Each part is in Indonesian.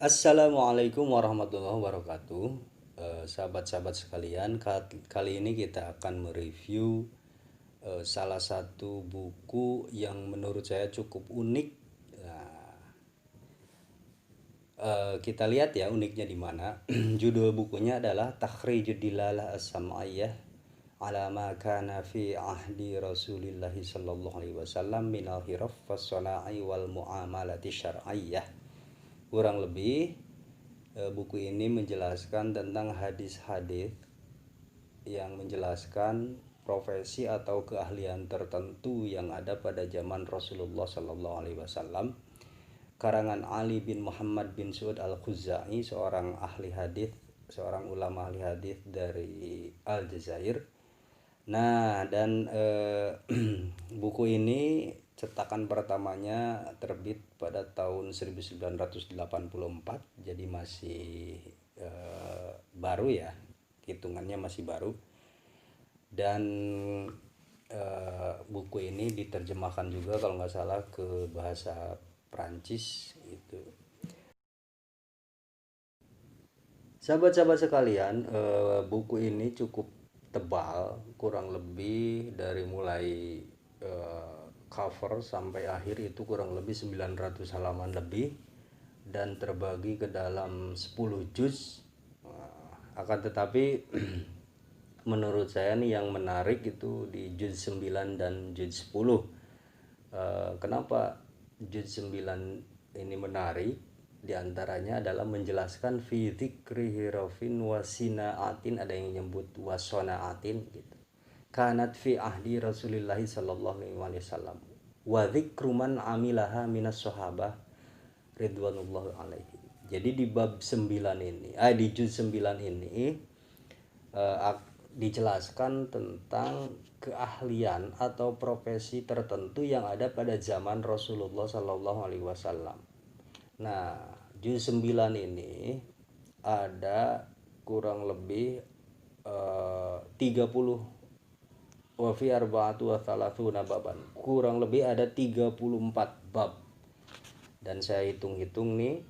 Assalamualaikum warahmatullahi wabarakatuh. Sahabat-sahabat sekalian, kali ini kita akan mereview salah satu buku yang menurut saya cukup unik. Nah, kita lihat ya uniknya di mana. Judul bukunya adalah Takhrijud Dilalah As-Sam'iyah ala ma kana fi ahdi Rasulillah sallallahu alaihi wasallam minal hiraf was-sana'i wal muamalati syar'iyyah. Kurang lebih buku ini menjelaskan tentang hadis-hadis yang menjelaskan profesi atau keahlian tertentu yang ada pada zaman Rasulullah Sallallahu Alaihi Wasallam, karangan Ali bin Muhammad bin Suud Al-Khuzai, seorang ahli hadis, seorang ulama ahli hadis dari Aljazair. Nah, dan buku ini cetakan pertamanya terbit pada tahun 1984, jadi masih baru ya, hitungannya masih baru. Dan buku ini diterjemahkan juga kalau nggak salah ke bahasa Prancis itu. Sahabat-sahabat sekalian, buku ini cukup tebal, kurang lebih dari mulai cover sampai akhir itu kurang lebih 900 halaman lebih, dan terbagi ke dalam 10 juz. Akan tetapi menurut saya nih yang menarik itu di juz 9 dan juz 10. Kenapa juz 9 ini menarik? Di antaranya adalah menjelaskan fi dzikri hirafin wasinaatin, ada yang nyebut wasonaatin gitu. Kanat fi ahdi Rasulillah sallallahu alaihi wasallam wa dzikru man amilaha minas sahabah ridwanullah alaihi. Jadi di bab 9 ini, di juz 9 ini dijelaskan tentang keahlian atau profesi tertentu yang ada pada zaman Rasulullah Sallallahu Alaihi Wasallam. Nah, juz 9 ini ada kurang lebih 30 wa fi arba'atu wa thalathuna baban. Kurang lebih ada 34 bab. Dan saya hitung-hitung nih,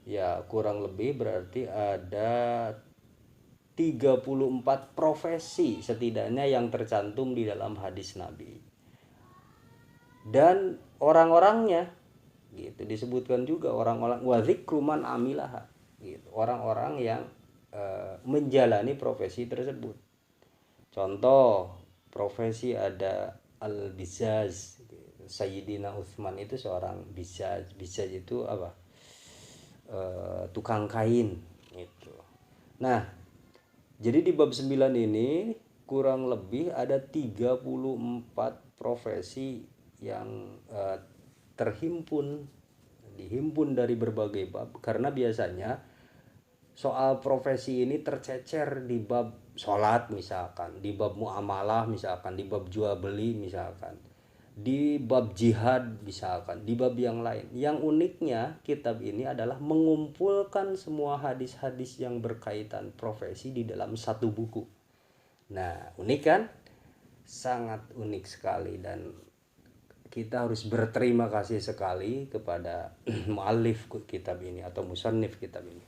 ya kurang lebih berarti ada 34 profesi setidaknya yang tercantum di dalam hadis Nabi. Dan orang-orangnya gitu disebutkan juga, orang-orang wa dzikru man amilaha gitu, orang-orang yang menjalani profesi tersebut. Contoh profesi ada al-bizaz, Sayyidina Utsman itu seorang bizaz. Bizaz itu apa? Tukang kain itu. Nah, jadi di bab 9 ini kurang lebih ada 34 profesi yang dihimpun dari berbagai bab, karena biasanya soal profesi ini tercecer di bab sholat misalkan, di bab muamalah misalkan, di bab jual beli misalkan, di bab jihad misalkan, di bab yang lain. Yang uniknya kitab ini adalah mengumpulkan semua hadis-hadis yang berkaitan profesi di dalam satu buku. Nah, unik kan? Sangat unik sekali, dan kita harus berterima kasih sekali kepada muallif kitab ini atau musannif kitab ini.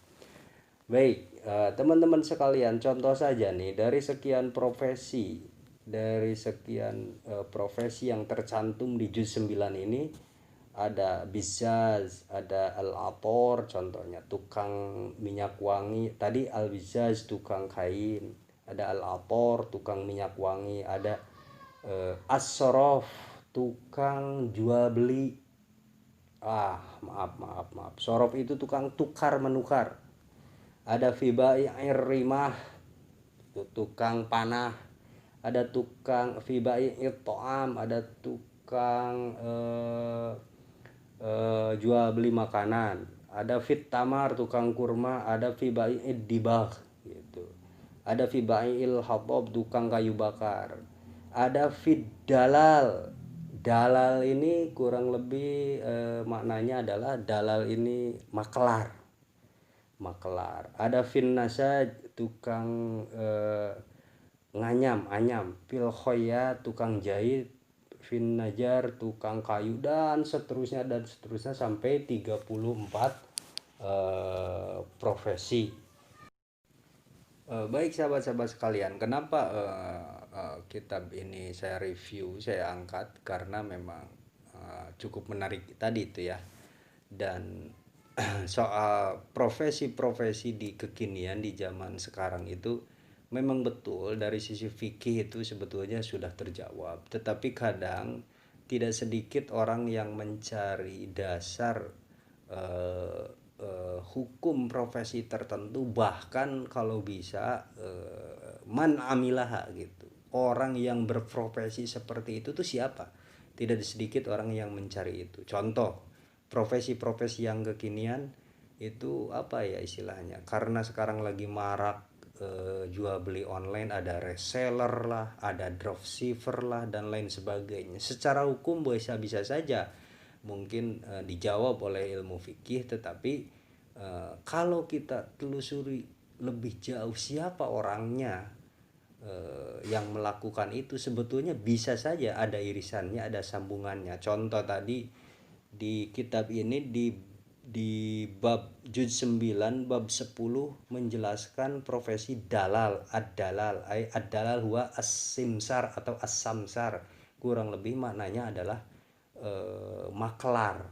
Baik, teman-teman sekalian, contoh saja nih dari sekian profesi yang tercantum di juz 9 ini, ada bizaz, ada al-ator, contohnya tukang minyak wangi. Tadi al-bizaz tukang kain, ada al-ator tukang minyak wangi, ada as-sorof tukang jual beli. Maaf, sorof itu tukang tukar menukar. Ada fibai'ir rimah, tukang panah. Ada tukang fibai'ir to'am, ada tukang jual beli makanan. Ada fit tamar, tukang kurma. Ada fibai'id dibagh gitu. Ada fibai'il hatab, tukang kayu bakar. Ada fit dalal. Dalal ini kurang lebih maknanya adalah dalal ini makelar. Ada fin nasaj, tukang anyam. Fil khoya, tukang jahit. Fin najar, tukang kayu, dan seterusnya sampai 34 profesi. Baik sahabat-sahabat sekalian, kenapa kitab ini saya review, saya angkat karena memang cukup menarik tadi itu ya. Dan soal profesi-profesi di kekinian di zaman sekarang itu memang betul dari sisi fikih itu sebetulnya sudah terjawab, tetapi kadang tidak sedikit orang yang mencari dasar eh, hukum profesi tertentu, bahkan kalau bisa man amilaha gitu. Orang yang berprofesi seperti itu tuh siapa? Tidak sedikit orang yang mencari itu. Contoh, profesi-profesi yang kekinian itu apa ya istilahnya? Karena sekarang lagi marak jual beli online, ada reseller lah, ada dropshipper lah dan lain sebagainya. Secara hukum bisa saja mungkin dijawab oleh ilmu fikih, tetapi kalau kita telusuri lebih jauh siapa orangnya yang melakukan itu, sebetulnya bisa saja ada irisannya, ada sambungannya. Contoh tadi di kitab ini di bab juz 9 bab 10 menjelaskan profesi dalal, ad-dalal. Ad-dalal huwa as-simsar atau as-samsar. Kurang lebih maknanya adalah maklar.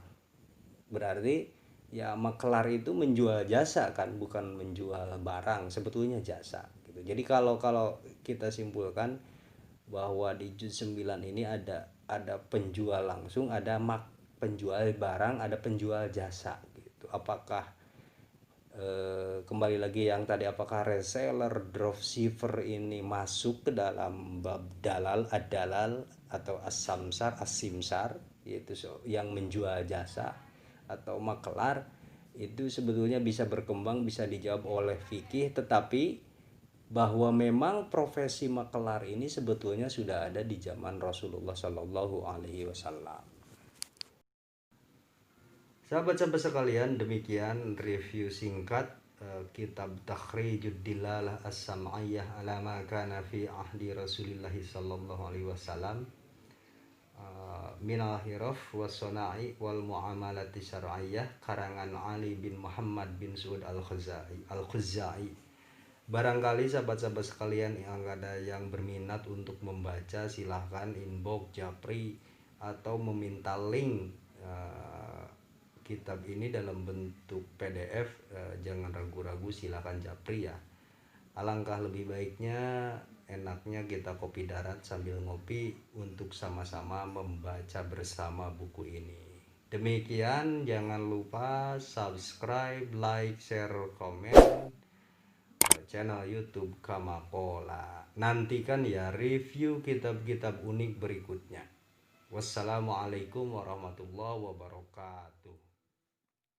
Berarti ya maklar itu menjual jasa kan, bukan menjual barang, sebetulnya jasa gitu. Jadi kalau kalau kita simpulkan bahwa di juz 9 ini ada penjual langsung, ada penjual barang, ada penjual jasa gitu. Apakah kembali lagi yang tadi, apakah reseller, dropshipper ini masuk ke dalam bab dalal, ad-dalal atau as-samsar, as-simsar, yaitu yang menjual jasa, atau maklar, itu sebetulnya bisa berkembang, bisa dijawab oleh fikih. Tetapi bahwa memang profesi maklar ini sebetulnya sudah ada di zaman Rasulullah Shallallahu Alaihi Wasallam. Sahabat-sahabat sekalian, demikian review singkat kitab Takhrijud Dilalah As-Sam'iyah ala ma kana fi ahdi Rasulillah sallallahu alaihi wasallam minal hiraf was sona'i wal muamalati syar'iyyah, karangan Ali bin Muhammad bin Suud Al-Khuzai. Barangkali sahabat-sahabat sekalian yang ada yang berminat untuk membaca, silahkan inbox Japri atau meminta link kitab ini dalam bentuk PDF. Jangan ragu-ragu, silahkan Japri ya. Alangkah lebih baiknya, enaknya kita kopi darat sambil ngopi untuk sama-sama membaca bersama buku ini. Demikian, jangan lupa subscribe, like, share, komen channel YouTube Kamakola. Nantikan ya review kitab-kitab unik berikutnya. Wassalamualaikum warahmatullahi wabarakatuh.